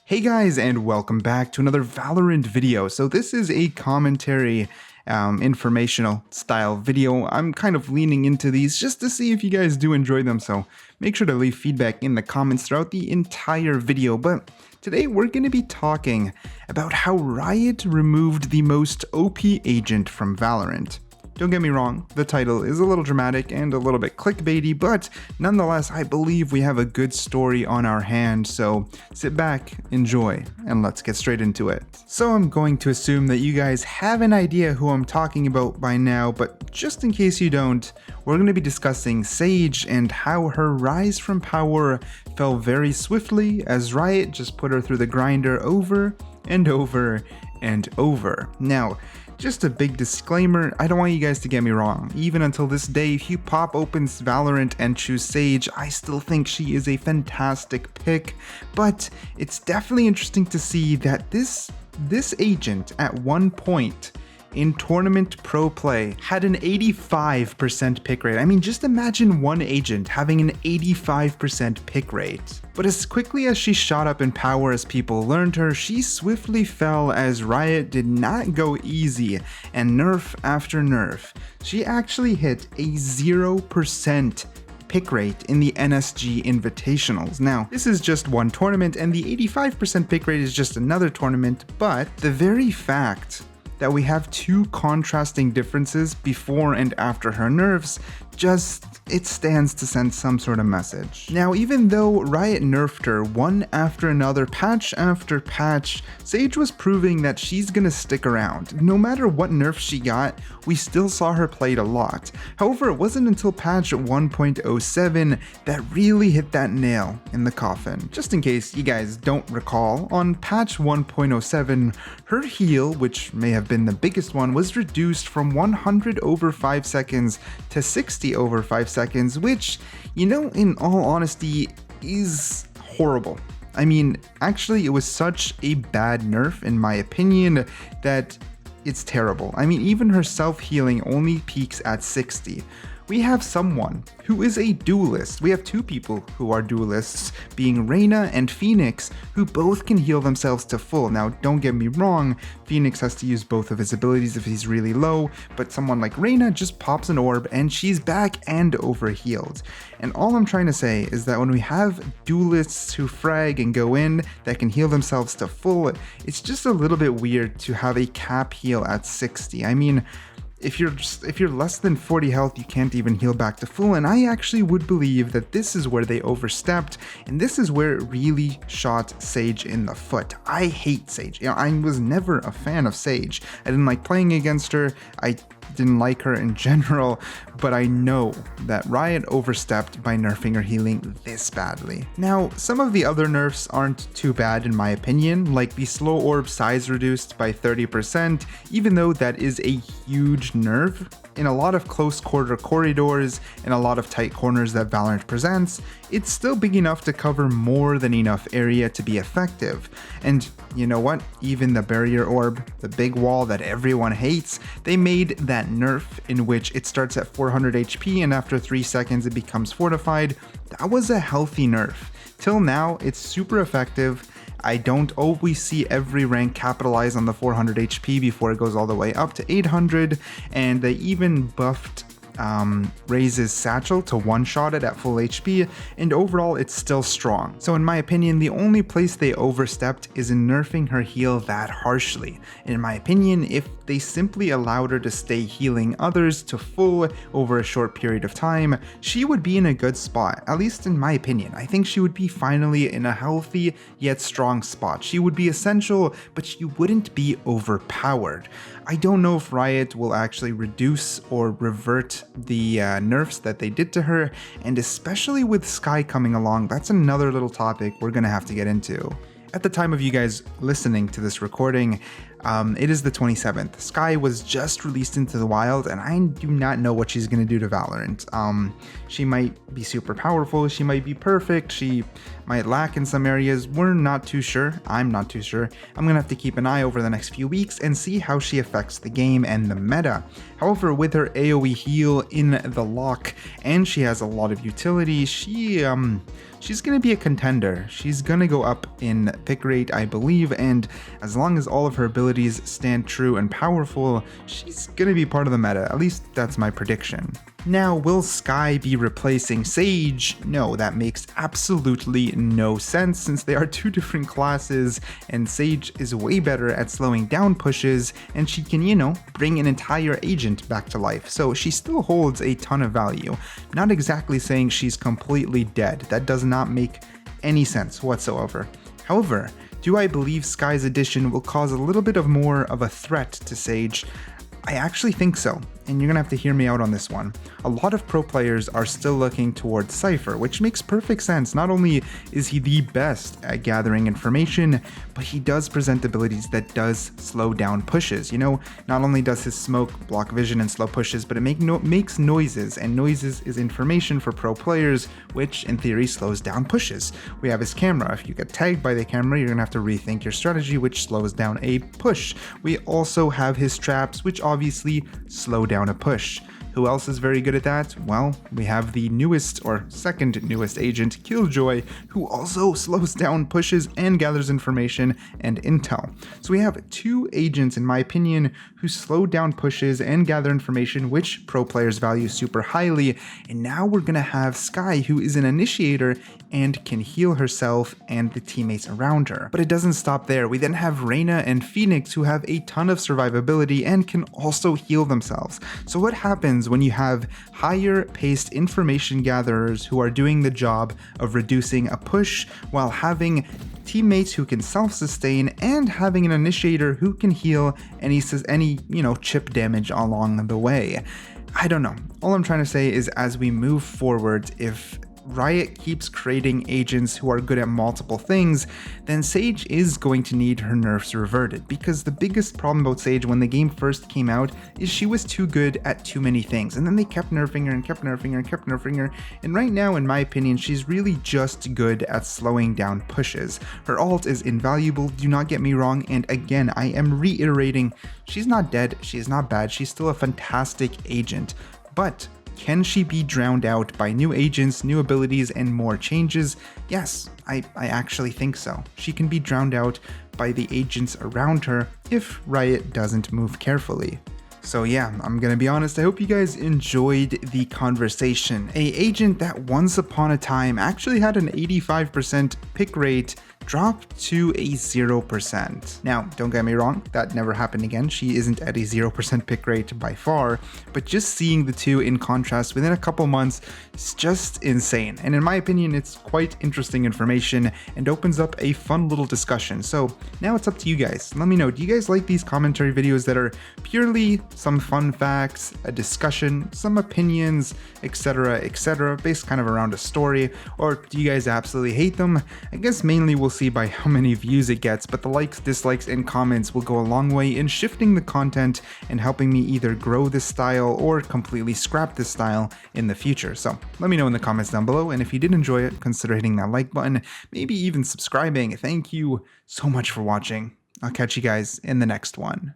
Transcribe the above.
Hey guys, and welcome back to another Valorant video. So this is a commentary, informational style video. I'm kind of leaning into these just to see if you guys do enjoy them, so make sure to leave feedback in the comments throughout the entire video. But today we're going to be talking about how Riot removed the most OP agent from Valorant. Don't get me wrong, the title is a little dramatic and a little bit clickbaity, but nonetheless, I believe we have a good story on our hands, so sit back, enjoy, and let's get straight into it. So I'm going to assume that you guys have an idea who I'm talking about by now, but just in case you don't, we're going to be discussing Sage and how her rise from power fell very swiftly as Riot just put her through the grinder over and over and over. Now, just a big disclaimer, I don't want you guys to get me wrong. Even until this day, if you pop open Valorant and choose Sage, I still think she is a fantastic pick, but it's definitely interesting to see that this agent at one point in tournament pro play had an 85% pick rate. I mean, just imagine one agent having an 85% pick rate. But as quickly as she shot up in power as people learned her, she swiftly fell as Riot did not go easy, and nerf after nerf. She actually hit a 0% pick rate in the NSG Invitationals. Now, this is just one tournament, and the 85% pick rate is just another tournament, but the very fact that we have two contrasting differences before and after her nerfs, it stands to send some sort of message. Now, even though Riot nerfed her one after another, patch after patch, Sage was proving that she's gonna stick around. No matter what nerf she got, we still saw her played a lot. However, it wasn't until patch 1.07 that really hit that nail in the coffin. Just in case you guys don't recall, on patch 1.07, her heal, which may have been the biggest one, was reduced from 100 over 5 seconds to 60 over 5 seconds, which, you know, in all honesty, is horrible. I mean, actually, it was such a bad nerf, in my opinion, that it's terrible. I mean, even her self-healing only peaks at 60. We have someone who is a duelist. We have two people who are duelists, being Reyna and Phoenix, who both can heal themselves to full. Now, don't get me wrong, Phoenix has to use both of his abilities if he's really low, but someone like Reyna just pops an orb and she's back and overhealed. And all I'm trying to say is that when we have duelists who frag and go in that can heal themselves to full, it's just a little bit weird to have a cap heal at 60. I mean, if you're less than 40 health, you can't even heal back to full, and I actually would believe that this is where they overstepped, and this is where it really shot Sage in the foot. I hate Sage. You know, I was never a fan of Sage. I didn't like playing against her. I didn't like her in general, but I know that Riot overstepped by nerfing her healing this badly. Now, some of the other nerfs aren't too bad in my opinion, like the slow orb size reduced by 30%, even though that is a huge nerf. In a lot of close quarter corridors and a lot of tight corners that Valorant presents, it's still big enough to cover more than enough area to be effective. And you know what? Even the barrier orb, the big wall that everyone hates, they made that nerf in which it starts at 400 HP and after 3 seconds it becomes fortified. That was a healthy nerf. Till now, it's super effective. I don't always see every rank capitalize on the 400 HP before it goes all the way up to 800, and they even buffed Raze's satchel to one-shot it at full HP, and overall it's still strong. So in my opinion, the only place they overstepped is in nerfing her heal that harshly. In my opinion, if they simply allowed her to stay healing others to full over a short period of time, she would be in a good spot, at least in my opinion. I think she would be finally in a healthy yet strong spot. She would be essential, but she wouldn't be overpowered. I don't know if Riot will actually reduce or revert the nerfs that they did to her, and especially with Skye coming along, that's another little topic we're gonna have to get into. At the time of you guys listening to this recording, It is the 27th. Skye was just released into the wild, and I do not know what she's going to do to Valorant. She might be super powerful, she might be perfect, she might lack in some areas. We're not too sure. I'm not too sure. I'm going to have to keep an eye over the next few weeks and see how she affects the game and the meta. However, with her AoE heal in the lock, and she has a lot of utility, she's going to be a contender. She's going to go up in pick rate, I believe, and as long as all of her abilities stand true and powerful, she's going to be part of the meta. At least that's my prediction. Now, will Skye be replacing Sage? No, that makes absolutely no sense since they are two different classes, and Sage is way better at slowing down pushes, and she can, bring an entire agent back to life. So she still holds a ton of value. Not exactly saying she's completely dead. That does not make any sense whatsoever. However, do I believe Skye's addition will cause a little bit of more of a threat to Sage? I actually think so, and you're gonna have to hear me out on this one. A lot of pro players are still looking towards Cypher, which makes perfect sense. Not only is he the best at gathering information, but he does present abilities that does slow down pushes. Not only does his smoke block vision and slow pushes, but it makes noises, and noises is information for pro players, which in theory slows down pushes. We have his camera. If you get tagged by the camera, you're gonna have to rethink your strategy, which slows down a push. We also have his traps, which obviously slow down a push. Who else is very good at that? Well, we have the newest or second newest agent, Killjoy, who also slows down pushes and gathers information and intel. So we have two agents, in my opinion, who slow down pushes and gather information, which pro players value super highly. And now we're gonna have Skye, who is an initiator and can heal herself and the teammates around her. But it doesn't stop there. We then have Reyna and Phoenix, who have a ton of survivability and can also heal themselves. So what happens when you have higher paced information gatherers who are doing the job of reducing a push while having teammates who can self-sustain and having an initiator who can heal any chip damage along the way? I don't know. All I'm trying to say is, as we move forward, if Riot keeps creating agents who are good at multiple things, then Sage is going to need her nerfs reverted, because the biggest problem about Sage when the game first came out is she was too good at too many things, and then they kept nerfing her and kept nerfing her and kept nerfing her, and right now, in my opinion, she's really just good at slowing down pushes. Her ult is invaluable, do not get me wrong, and again, I am reiterating, she's not dead, she's not bad, she's still a fantastic agent, but can she be drowned out by new agents, new abilities, and more changes? Yes, I actually think so. She can be drowned out by the agents around her if Riot doesn't move carefully. So yeah, I'm gonna be honest, I hope you guys enjoyed the conversation. An agent that once upon a time actually had an 85% pick rate dropped to a 0%. Now, don't get me wrong, that never happened again. She isn't at a 0% pick rate by far, but just seeing the two in contrast within a couple months is just insane. And in my opinion, it's quite interesting information and opens up a fun little discussion. So now it's up to you guys. Let me know, do you guys like these commentary videos that are purely some fun facts, a discussion, some opinions, etc., based kind of around a story, or do you guys absolutely hate them? I guess mainly we'll see by how many views it gets, but the likes, dislikes, and comments will go a long way in shifting the content and helping me either grow this style or completely scrap this style in the future. So let me know in the comments down below, and if you did enjoy it, consider hitting that like button, maybe even subscribing. Thank you so much for watching. I'll catch you guys in the next one.